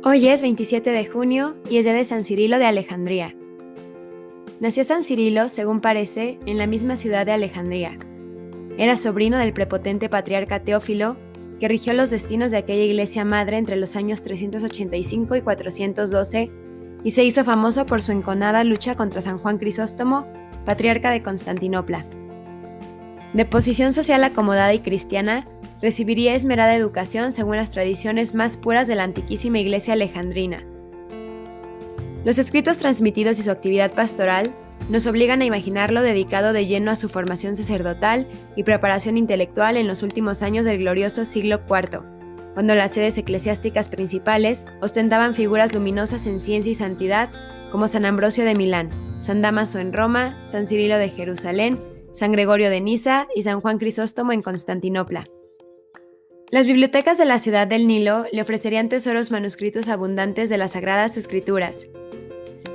Hoy es 27 de junio y es día de San Cirilo de Alejandría. Nació San Cirilo, según parece, en la misma ciudad de Alejandría. Era sobrino del prepotente patriarca Teófilo, que rigió los destinos de aquella iglesia madre entre los años 385 y 412, y se hizo famoso por su enconada lucha contra San Juan Crisóstomo, patriarca de Constantinopla. De posición social acomodada y cristiana, recibiría esmerada educación según las tradiciones más puras de la antiquísima iglesia alejandrina. Los escritos transmitidos y su actividad pastoral nos obligan a imaginarlo dedicado de lleno a su formación sacerdotal y preparación intelectual en los últimos años del glorioso siglo IV, cuando las sedes eclesiásticas principales ostentaban figuras luminosas en ciencia y santidad como San Ambrosio de Milán, San Dámaso en Roma, San Cirilo de Jerusalén, San Gregorio de Niza y San Juan Crisóstomo en Constantinopla. Las bibliotecas de la ciudad del Nilo le ofrecerían tesoros manuscritos abundantes de las Sagradas Escrituras.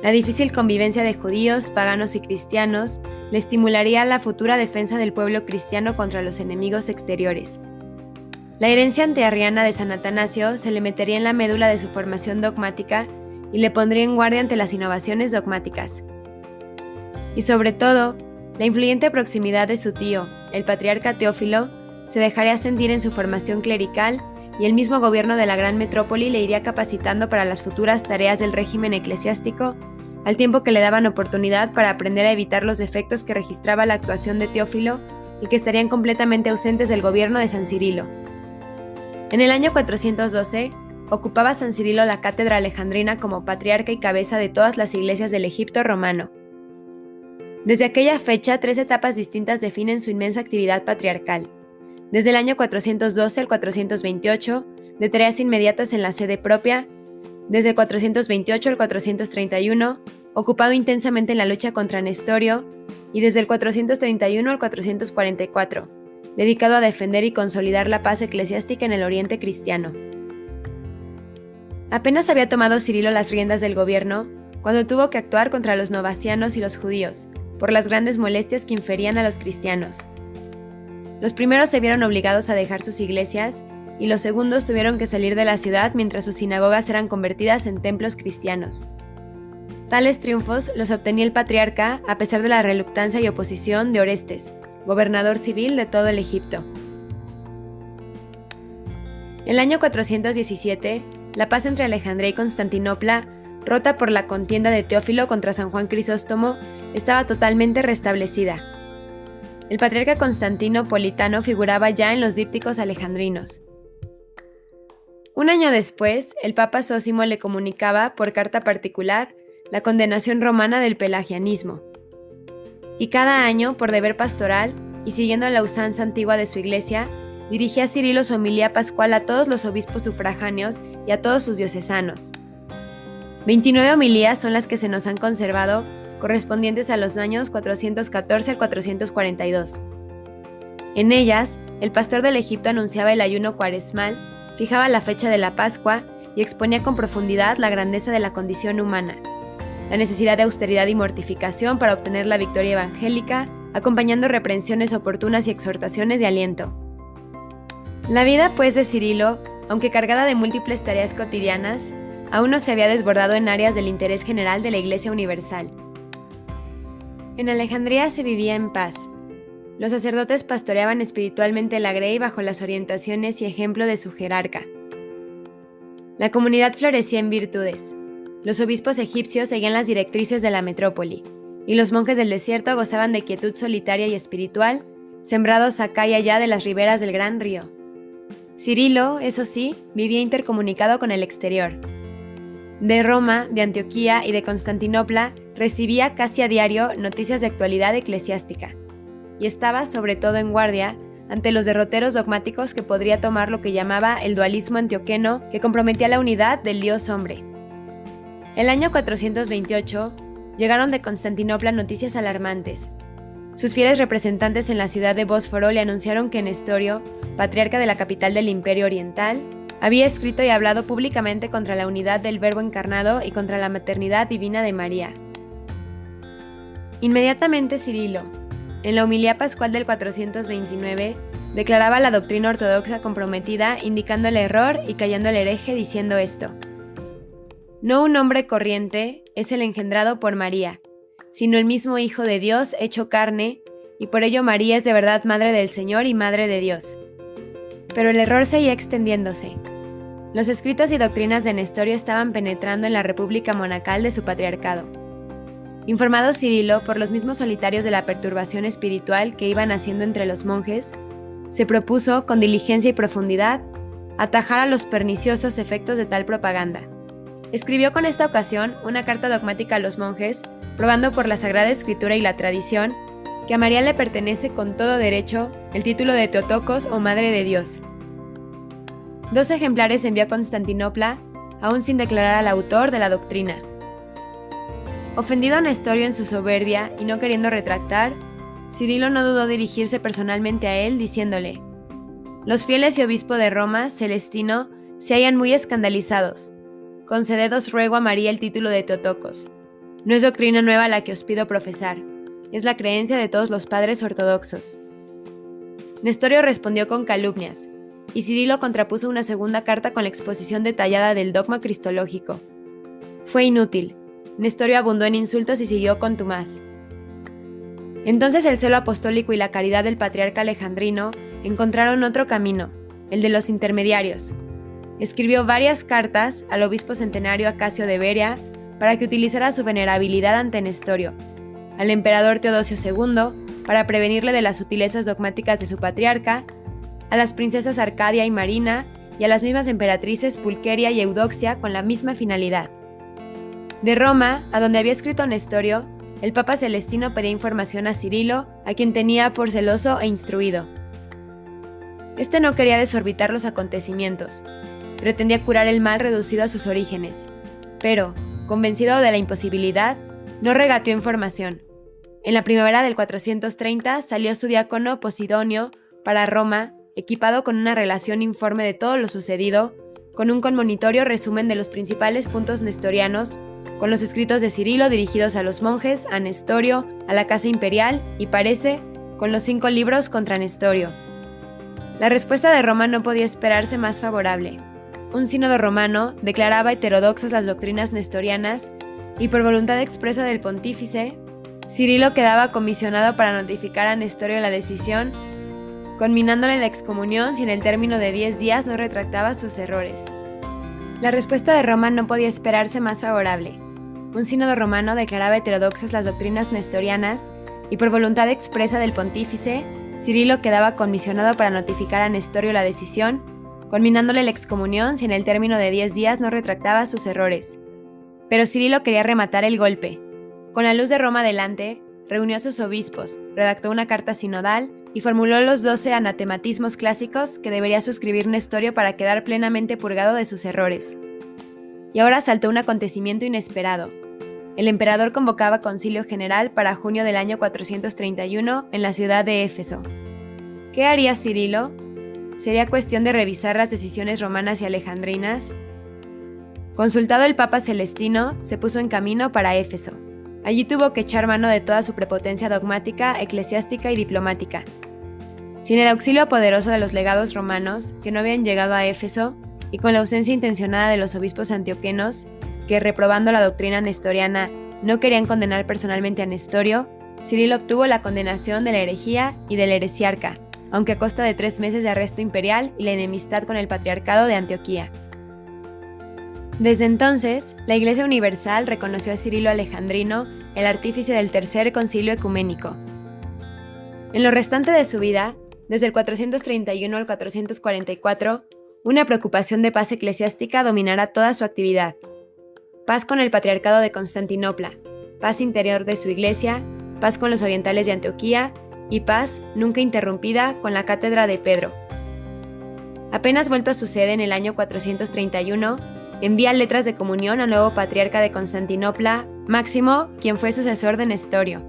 La difícil convivencia de judíos, paganos y cristianos le estimularía la futura defensa del pueblo cristiano contra los enemigos exteriores. La herencia antearriana de San Atanasio se le metería en la médula de su formación dogmática y le pondría en guardia ante las innovaciones dogmáticas. Y sobre todo, la influyente proximidad de su tío, el patriarca Teófilo, se dejaría sentir en su formación clerical y el mismo gobierno de la gran metrópoli le iría capacitando para las futuras tareas del régimen eclesiástico, al tiempo que le daban oportunidad para aprender a evitar los defectos que registraba la actuación de Teófilo y que estarían completamente ausentes del gobierno de San Cirilo. En el año 412, ocupaba San Cirilo la cátedra alejandrina como patriarca y cabeza de todas las iglesias del Egipto romano. Desde aquella fecha, 3 etapas distintas definen su inmensa actividad patriarcal. Desde el año 412 al 428, de tareas inmediatas en la sede propia, desde el 428 al 431, ocupado intensamente en la lucha contra Nestorio, y desde el 431 al 444, dedicado a defender y consolidar la paz eclesiástica en el Oriente cristiano. Apenas había tomado Cirilo las riendas del gobierno, cuando tuvo que actuar contra los novacianos y los judíos, por las grandes molestias que inferían a los cristianos. Los primeros se vieron obligados a dejar sus iglesias y los segundos tuvieron que salir de la ciudad mientras sus sinagogas eran convertidas en templos cristianos. Tales triunfos los obtenía el patriarca a pesar de la reluctancia y oposición de Orestes, gobernador civil de todo el Egipto. En el año 417, la paz entre Alejandría y Constantinopla, rota por la contienda de Teófilo contra San Juan Crisóstomo, estaba totalmente restablecida. El patriarca Constantino Politano figuraba ya en los dípticos alejandrinos. Un año después, el Papa Zósimo le comunicaba, por carta particular, la condenación romana del pelagianismo. Y cada año, por deber pastoral, y siguiendo la usanza antigua de su iglesia, dirigía Cirilo su homilía pascual a todos los obispos sufragáneos y a todos sus diocesanos. 29 homilías son las que se nos han conservado, correspondientes a los años 414 al 442. En ellas, el pastor del Egipto anunciaba el ayuno cuaresmal, fijaba la fecha de la Pascua y exponía con profundidad la grandeza de la condición humana, la necesidad de austeridad y mortificación para obtener la victoria evangélica, acompañando reprensiones oportunas y exhortaciones de aliento. La vida, pues, de Cirilo, aunque cargada de múltiples tareas cotidianas, aún no se había desbordado en áreas del interés general de la Iglesia Universal. En Alejandría se vivía en paz. Los sacerdotes pastoreaban espiritualmente la grey bajo las orientaciones y ejemplo de su jerarca. La comunidad florecía en virtudes. Los obispos egipcios seguían las directrices de la metrópoli, y los monjes del desierto gozaban de quietud solitaria y espiritual, sembrados acá y allá de las riberas del gran río. Cirilo, eso sí, vivía intercomunicado con el exterior. De Roma, de Antioquía y de Constantinopla recibía casi a diario noticias de actualidad eclesiástica, y estaba sobre todo en guardia ante los derroteros dogmáticos que podría tomar lo que llamaba el dualismo antioqueno, que comprometía la unidad del Dios hombre. El año 428 llegaron de Constantinopla noticias alarmantes. Sus fieles representantes en la ciudad de Bósforo le anunciaron que Nestorio, patriarca de la capital del Imperio Oriental, había escrito y hablado públicamente contra la unidad del Verbo encarnado y contra la maternidad divina de María. Inmediatamente Cirilo, en la homilía pascual del 429, declaraba la doctrina ortodoxa comprometida, indicando el error y callando al hereje, diciendo esto: No un hombre corriente es el engendrado por María, sino el mismo Hijo de Dios hecho carne, y por ello María es de verdad Madre del Señor y Madre de Dios. Pero el error seguía extendiéndose. Los escritos y doctrinas de Nestorio estaban penetrando en la república monacal de su patriarcado. Informado Cirilo por los mismos solitarios de la perturbación espiritual que iban haciendo entre los monjes, se propuso, con diligencia y profundidad, atajar a los perniciosos efectos de tal propaganda. Escribió con esta ocasión una carta dogmática a los monjes, probando por la Sagrada Escritura y la tradición que a María le pertenece con todo derecho el título de Teotocos o Madre de Dios. 2 ejemplares envió a Constantinopla, aún sin declarar al autor de la doctrina. Ofendido a Nestorio en su soberbia y no queriendo retractar, Cirilo no dudó dirigirse personalmente a él diciéndole: «Los fieles y obispo de Roma, Celestino, se hallan muy escandalizados. Conceded os ruego a María el título de Teotocos. No es doctrina nueva la que os pido profesar, es la creencia de todos los padres ortodoxos». Nestorio respondió con calumnias, y Cirilo contrapuso una segunda carta con la exposición detallada del dogma cristológico. Fue inútil. Nestorio abundó en insultos y siguió contumaz. Entonces el celo apostólico y la caridad del patriarca alejandrino encontraron otro camino, el de los intermediarios. Escribió varias cartas al obispo centenario Acasio de Berea para que utilizara su venerabilidad ante Nestorio, al emperador Teodosio II para prevenirle de las sutilezas dogmáticas de su patriarca, a las princesas Arcadia y Marina y a las mismas emperatrices Pulqueria y Eudoxia con la misma finalidad. De Roma, a donde había escrito Nestorio, el Papa Celestino pedía información a Cirilo, a quien tenía por celoso e instruido. Este no quería desorbitar los acontecimientos, pretendía curar el mal reducido a sus orígenes, pero, convencido de la imposibilidad, no regateó información. En la primavera del 430 salió su diácono Posidonio para Roma, equipado con una relación informe de todo lo sucedido, con un conmonitorio resumen de los principales puntos nestorianos, con los escritos de Cirilo dirigidos a los monjes, a Nestorio, a la casa imperial y, parece, con los 5 libros contra Nestorio. La respuesta de Roma no podía esperarse más favorable. Un sínodo romano declaraba heterodoxas las doctrinas nestorianas y, por voluntad expresa del pontífice, Cirilo quedaba comisionado para notificar a Nestorio la decisión, conminándole la excomunión si en el término de 10 días no retractaba sus errores. La respuesta de Roma no podía esperarse más favorable. Un sínodo romano declaraba heterodoxas las doctrinas nestorianas y, por voluntad expresa del pontífice, Cirilo quedaba comisionado para notificar a Nestorio la decisión, conminándole la excomunión si en el término de 10 días no retractaba sus errores. Pero Cirilo quería rematar el golpe. Con la luz de Roma delante, reunió a sus obispos, redactó una carta sinodal y formuló los 12 anatematismos clásicos que debería suscribir Nestorio para quedar plenamente purgado de sus errores. Y ahora saltó un acontecimiento inesperado. El emperador convocaba concilio general para junio del año 431 en la ciudad de Éfeso. ¿Qué haría Cirilo? ¿Sería cuestión de revisar las decisiones romanas y alejandrinas? Consultado el Papa Celestino, se puso en camino para Éfeso. Allí tuvo que echar mano de toda su prepotencia dogmática, eclesiástica y diplomática. Sin el auxilio poderoso de los legados romanos, que no habían llegado a Éfeso, y con la ausencia intencionada de los obispos antioquenos, que, reprobando la doctrina nestoriana, no querían condenar personalmente a Nestorio, Cirilo obtuvo la condenación de la herejía y del heresiarca, aunque a costa de 3 meses de arresto imperial y la enemistad con el patriarcado de Antioquía. Desde entonces, la Iglesia Universal reconoció a Cirilo Alejandrino el artífice del Tercer Concilio Ecuménico. En lo restante de su vida, desde el 431 al 444, una preocupación de paz eclesiástica dominará toda su actividad. Paz con el Patriarcado de Constantinopla, paz interior de su iglesia, paz con los orientales de Antioquía y paz, nunca interrumpida, con la cátedra de Pedro. Apenas vuelto a su sede en el año 431, envía letras de comunión al nuevo patriarca de Constantinopla, Máximo, quien fue sucesor de Nestorio.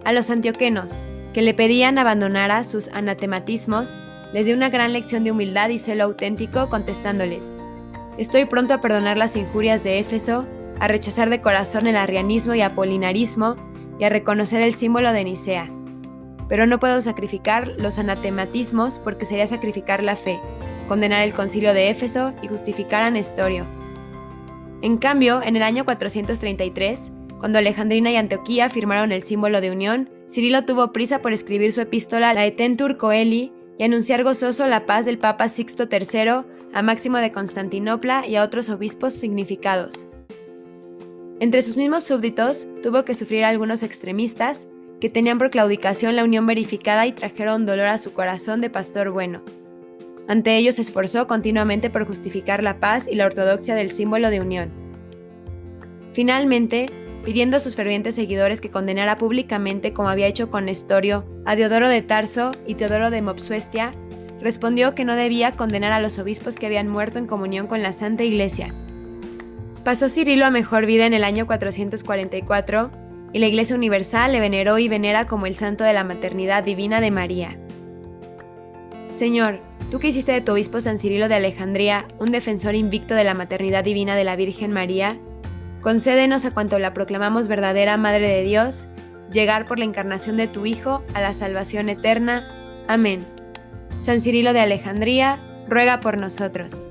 A los antioquenos, que le pedían abandonara sus anatematismos, les dio una gran lección de humildad y celo auténtico, contestándoles: «Estoy pronto a perdonar las injurias de Éfeso, a rechazar de corazón el arrianismo y apolinarismo y a reconocer el símbolo de Nicea. Pero no puedo sacrificar los anatematismos porque sería sacrificar la fe, condenar el concilio de Éfeso y justificar a Nestorio». En cambio, en el año 433, cuando Alejandrina y Antioquía firmaron el símbolo de unión, Cirilo tuvo prisa por escribir su epístola Laetentur Coeli y anunciar gozoso la paz del Papa Sixto III a Máximo de Constantinopla y a otros obispos significados. Entre sus mismos súbditos tuvo que sufrir algunos extremistas que tenían por claudicación la unión verificada y trajeron dolor a su corazón de pastor bueno. Ante ellos se esforzó continuamente por justificar la paz y la ortodoxia del símbolo de unión. Finalmente, pidiendo a sus fervientes seguidores que condenara públicamente, como había hecho con Nestorio, a Diodoro de Tarso y Teodoro de Mopsuestia, respondió que no debía condenar a los obispos que habían muerto en comunión con la Santa Iglesia. Pasó Cirilo a mejor vida en el año 444 y la Iglesia Universal le veneró y venera como el santo de la maternidad divina de María. Señor, tú que hiciste de tu obispo San Cirilo de Alejandría un defensor invicto de la maternidad divina de la Virgen María, concédenos a cuanto la proclamamos verdadera Madre de Dios, llegar por la encarnación de tu Hijo a la salvación eterna. Amén. San Cirilo de Alejandría, ruega por nosotros.